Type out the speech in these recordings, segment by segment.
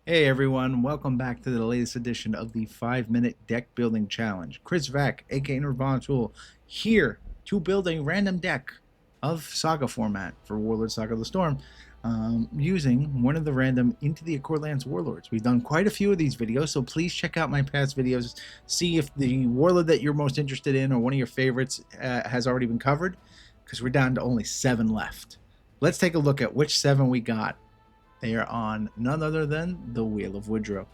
Hey everyone, welcome back to the latest edition of the 5-Minute Deck Building Challenge. Chris Vack, aka Nirvana Tool, here to build a random deck of Saga format for Warlord Saga of the Storm, using one of the random Into the Accorlands Warlords. We've done quite a few of these videos, so please check out my past videos, see if the Warlord that you're most interested in or one of your favorites has already been covered, because we're down to only 7 left. Let's take a look at which 7 we got. They are on none other than the Wheel of Woodrow.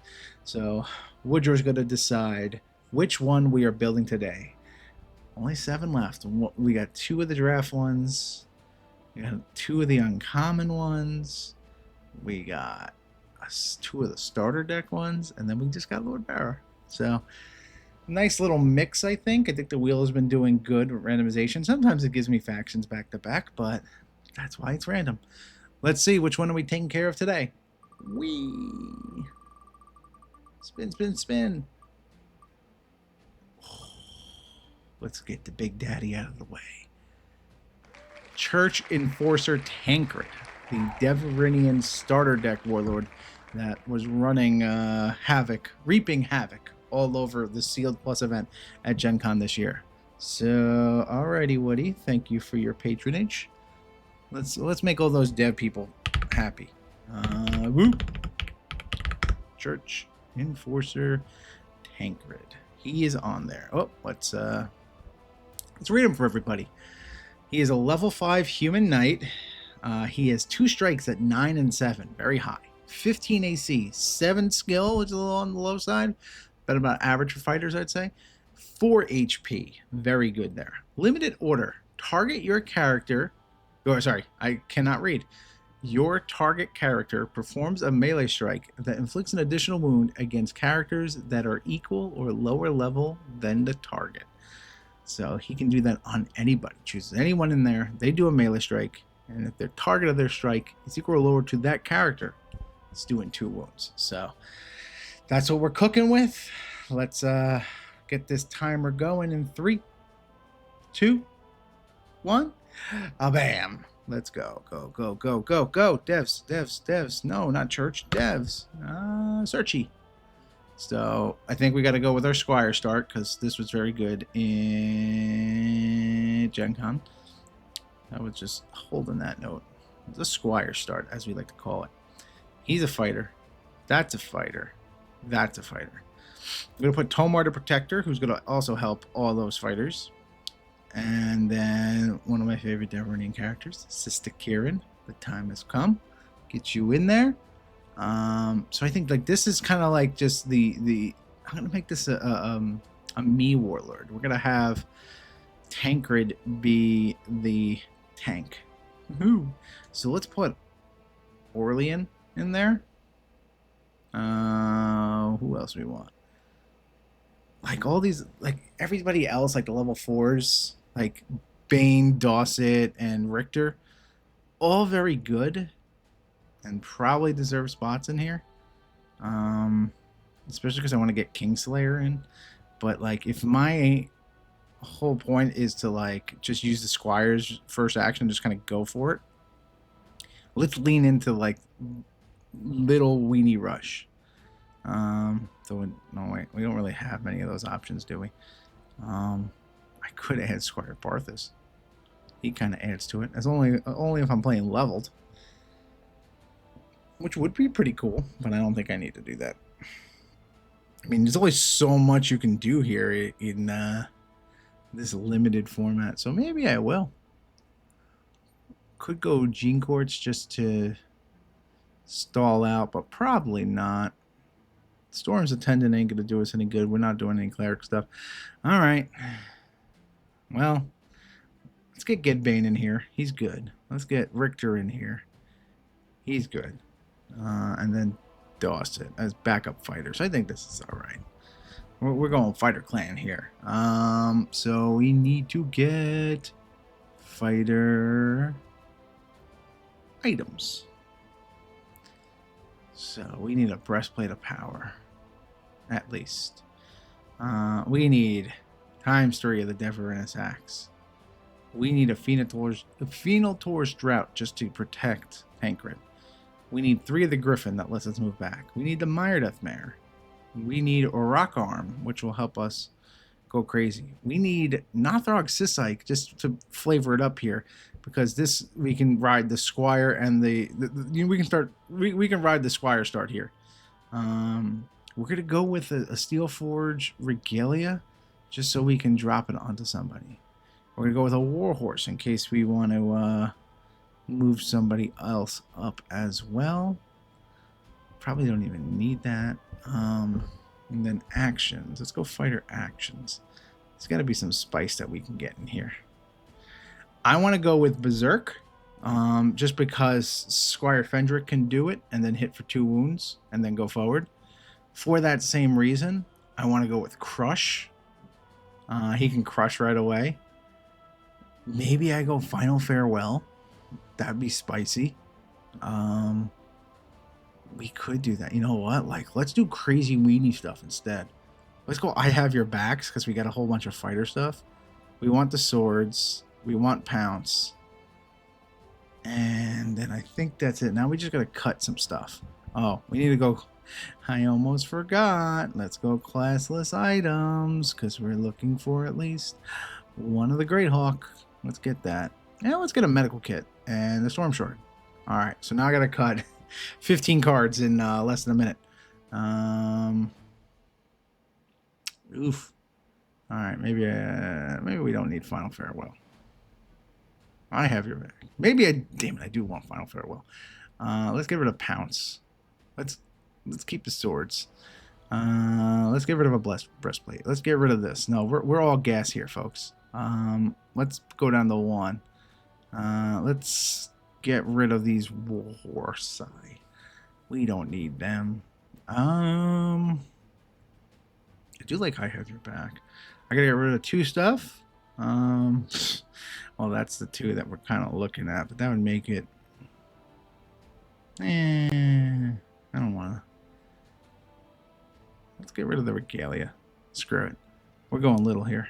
So Woodrow's going to decide which one we are building today. Only 7 left. We got 2 of the draft ones. We got 2 of the uncommon ones. We got 2 of the starter deck ones. And then we just got Lord Bearer. So nice little mix, I think. I think the wheel has been doing good with randomization. Sometimes it gives me factions back to back, but that's why it's random. Let's see, which one are we taking care of today? Whee! Spin, spin, spin. Let's get the Big Daddy out of the way. Church Enforcer Tancred, the Deverenian starter deck warlord that was running reaping havoc all over the Sealed Plus event at Gen Con this year. So, alrighty, Woody, thank you for your patronage. Let's make all those dev people happy. Woo! Church Enforcer Tancred. He is on there. Oh, let's read him for everybody. He is a level 5 human knight. He has 2 strikes at 9 and 7, very high. 15 AC, 7 skill, which is a little on the low side, but about average for fighters, I'd say. 4 HP, very good there. Limited order. Target your character. Oh, sorry, I cannot read. Your target character performs a melee strike that inflicts an additional wound against characters that are equal or lower level than the target. So he can do that on anybody. Chooses anyone in there. They do a melee strike, and if their target of their strike is equal or lower to that character, it's doing 2 wounds. So that's what we're cooking with. Let's get this timer going in 3, 2, 1. Bam. Let's go. Go, go, go, go, go. Devs, devs, devs. No, not church. Devs. Searchy. So I think we got to go with our Squire start because this was very good in Gen Con. I was just holding that note. The Squire start, as we like to call it. He's a fighter. That's a fighter. That's a fighter. We're going to put Taumar the Protector, who's going to also help all those fighters. And then one of my favorite Deverenian characters, Sister Kiren. The time has come. Get you in there. So I think like this is kind of like just the I'm gonna make this a me warlord. We're gonna have Tancred be the tank. Woohoo! So let's put Aureliane in there. Who else we want? Like all these, like everybody else, like the level 4s, like Bane, Daucet, and Richter, all very good and probably deserve spots in here. Especially because I want to get Kingslayer in. But like if my whole point is to like just use the Squire's first action, just kind of go for it, let's lean into like little weenie rush. So no wait, we don't really have many of those options, do we? I could add Squire Barthas. He kind of adds to it. As only if I'm playing leveled, which would be pretty cool. But I don't think I need to do that. I mean, there's only so much you can do here in this limited format. So maybe I will. Could go Gene Quartz just to stall out, but probably not. Storm's Attendant ain't going to do us any good. We're not doing any cleric stuff. All right. Well, let's get Ghed Bane in here. He's good. Let's get Richter in here. He's good. And then Daucet as backup fighters. I think this is all right. We're going fighter clan here. So we need to get fighter items. So we need a breastplate of power. At least. We need ×3 of the Deverenus Axe. We need a Phenoltor's Drought just to protect Tancred. We need 3 of the Griffin that lets us move back. We need the Myerdeth Mare. We need Rockarm, which will help us go crazy. We need Nothrog S'sike just to flavor it up here, because this we can ride the Squire and we can ride the Squire start here. We're gonna go with a Steel Forge Regalia, just so we can drop it onto somebody. We're gonna go with a Warhorse in case we want to move somebody else up as well. Probably don't even need that. And then actions. Let's go fighter actions. There's got to be some spice that we can get in here. I want to go with Berserk, just because Squire Fendric can do it and then hit for 2 wounds and then go forward. For that same reason, I want to go with Crush. He can crush right away. Maybe I go Final Farewell. That'd be spicy. We could do that. You know what? Like, let's do crazy weenie stuff instead. Let's go I Have Your Backs, because we got a whole bunch of fighter stuff. We want the swords. We want Pounce. And then I think that's it. Now we just got to cut some stuff. Oh, we need to go. I almost forgot. Let's go classless items, because we're looking for at least one of the Greathawk. Let's get that. Yeah, let's get a medical kit and the Storm Sword. All right, so now I got to cut 15 cards in less than a minute. Oof. All right, maybe we don't need Final Farewell. I have your back. Maybe damn it, I do want Final Farewell. Let's get rid of Pounce. Let's keep the swords. Let's get rid of a breastplate. Let's get rid of this. No, we're all gas here, folks. Let's go down to 1. Let's get rid of these Warhorse. We don't need them. I do like I Have Your Back. I gotta get rid of 2 stuff. Well, that's the 2 that we're kind of looking at, but that would make it. I don't want to. Let's get rid of the Regalia. Screw it. We're going little here.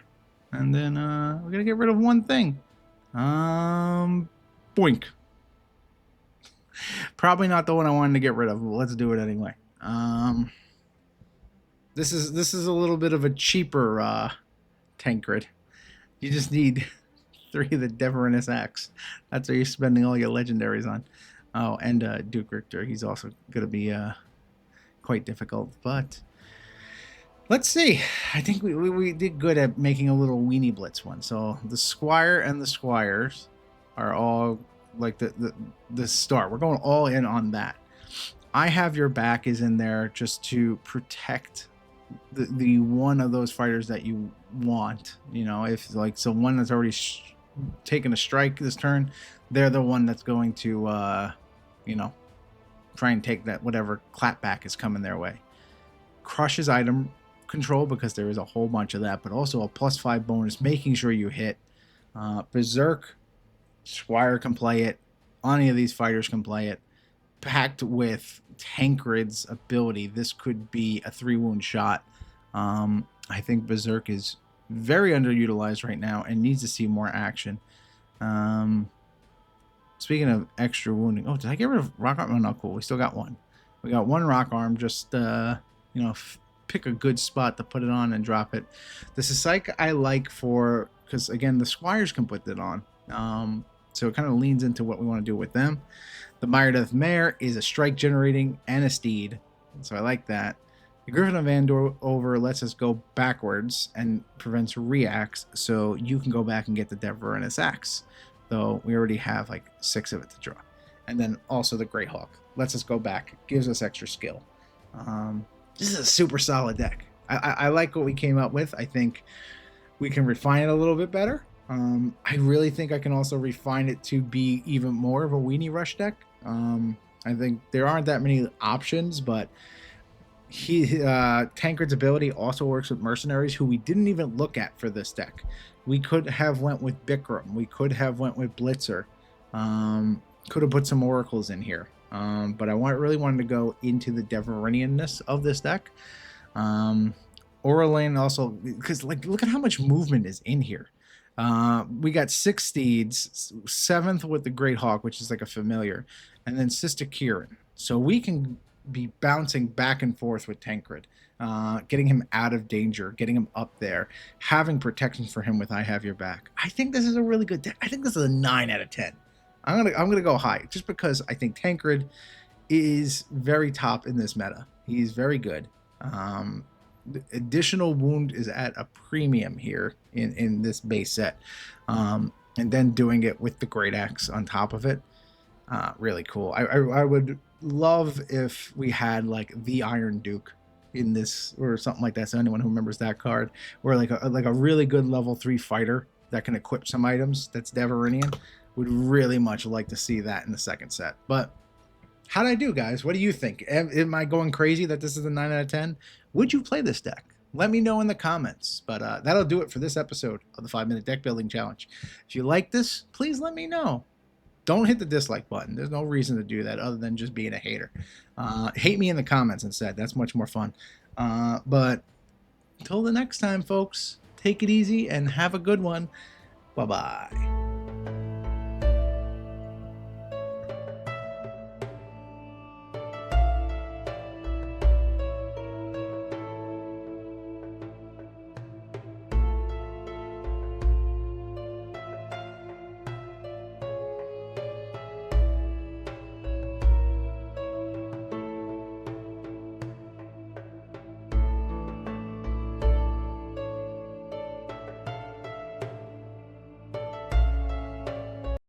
And then we're gonna get rid of 1 thing. Boink. Probably not the one I wanted to get rid of, but let's do it anyway. This is a little bit of a cheaper Tancred. You just need 3 of the Deverenus Axe. That's what you're spending all your legendaries on. Oh, and Duke Richter. He's also going to be quite difficult, but let's see. I think we did good at making a little weenie blitz one. So the Squire and the Squires are all like the start. We're going all in on that. I Have Your Back is in there just to protect the one of those fighters that you want. You know, if like someone that's already taken a strike this turn, they're the one that's going to you know, try and take that whatever clapback is coming their way. Crushes item control, because there is a whole bunch of that, but also a +5 bonus, making sure you hit. Berserk, Squire can play it. Any of these fighters can play it. Packed with Tancred's ability, this could be a 3-wound shot. I think Berserk is very underutilized right now and needs to see more action. Speaking of extra wounding, oh, did I get rid of Rockarm? Oh, no, cool. We still got 1. We got 1 Rockarm. Just you know, pick a good spot to put it on and drop it. The S'sike I like for, because again, the Squires can put it on. So it kind of leans into what we want to do with them. The Myerdeth Mare is a strike generating and a steed, so I like that. The Griffon of Andover lets us go backwards and prevents reacts, so you can go back and get the Deverenus Axe, though we already have like 6 of it to draw. And then also the Greathawk lets us go back, gives us extra skill. This is a super solid deck. I like what we came up with. I think we can refine it a little bit better. I really think I can also refine it to be even more of a weenie rush deck. I think there aren't that many options, but Tancred's ability also works with mercenaries, who we didn't even look at for this deck. We could have went with Bikram. We could have went with Blitzer. Could have put some oracles in here. But I really wanted to go into the Deverenianness of this deck. Aureliane also, because like look at how much movement is in here. We got 6 steeds, 7th with the Greathawk, which is like a familiar, and then Sister Kiren. So we can be bouncing back and forth with Tancred, getting him out of danger, getting him up there, having protection for him with I Have Your Back. I think this is a really good deck. I think this is a 9 out of 10. I'm gonna go high just because I think Tancred is very top in this meta. He's very good. The additional wound is at a premium here in this base set, and then doing it with the Great Axe on top of it, really cool. I would love if we had like the Iron Duke in this or something like that. So anyone who remembers that card, or like a really good level 3 fighter that can equip some items that's Deverenian, would really much like to see that in the second set. But how did I do, guys? What do you think? Am I going crazy that this is a 9 out of 10? Would you play this deck? Let me know in the comments. But that'll do it for this episode of the 5-Minute Deck Building Challenge. If you like this, please let me know. Don't hit the dislike button. There's no reason to do that other than just being a hater. Hate me in the comments instead. That's much more fun. But until the next time, folks, take it easy and have a good one. Bye-bye.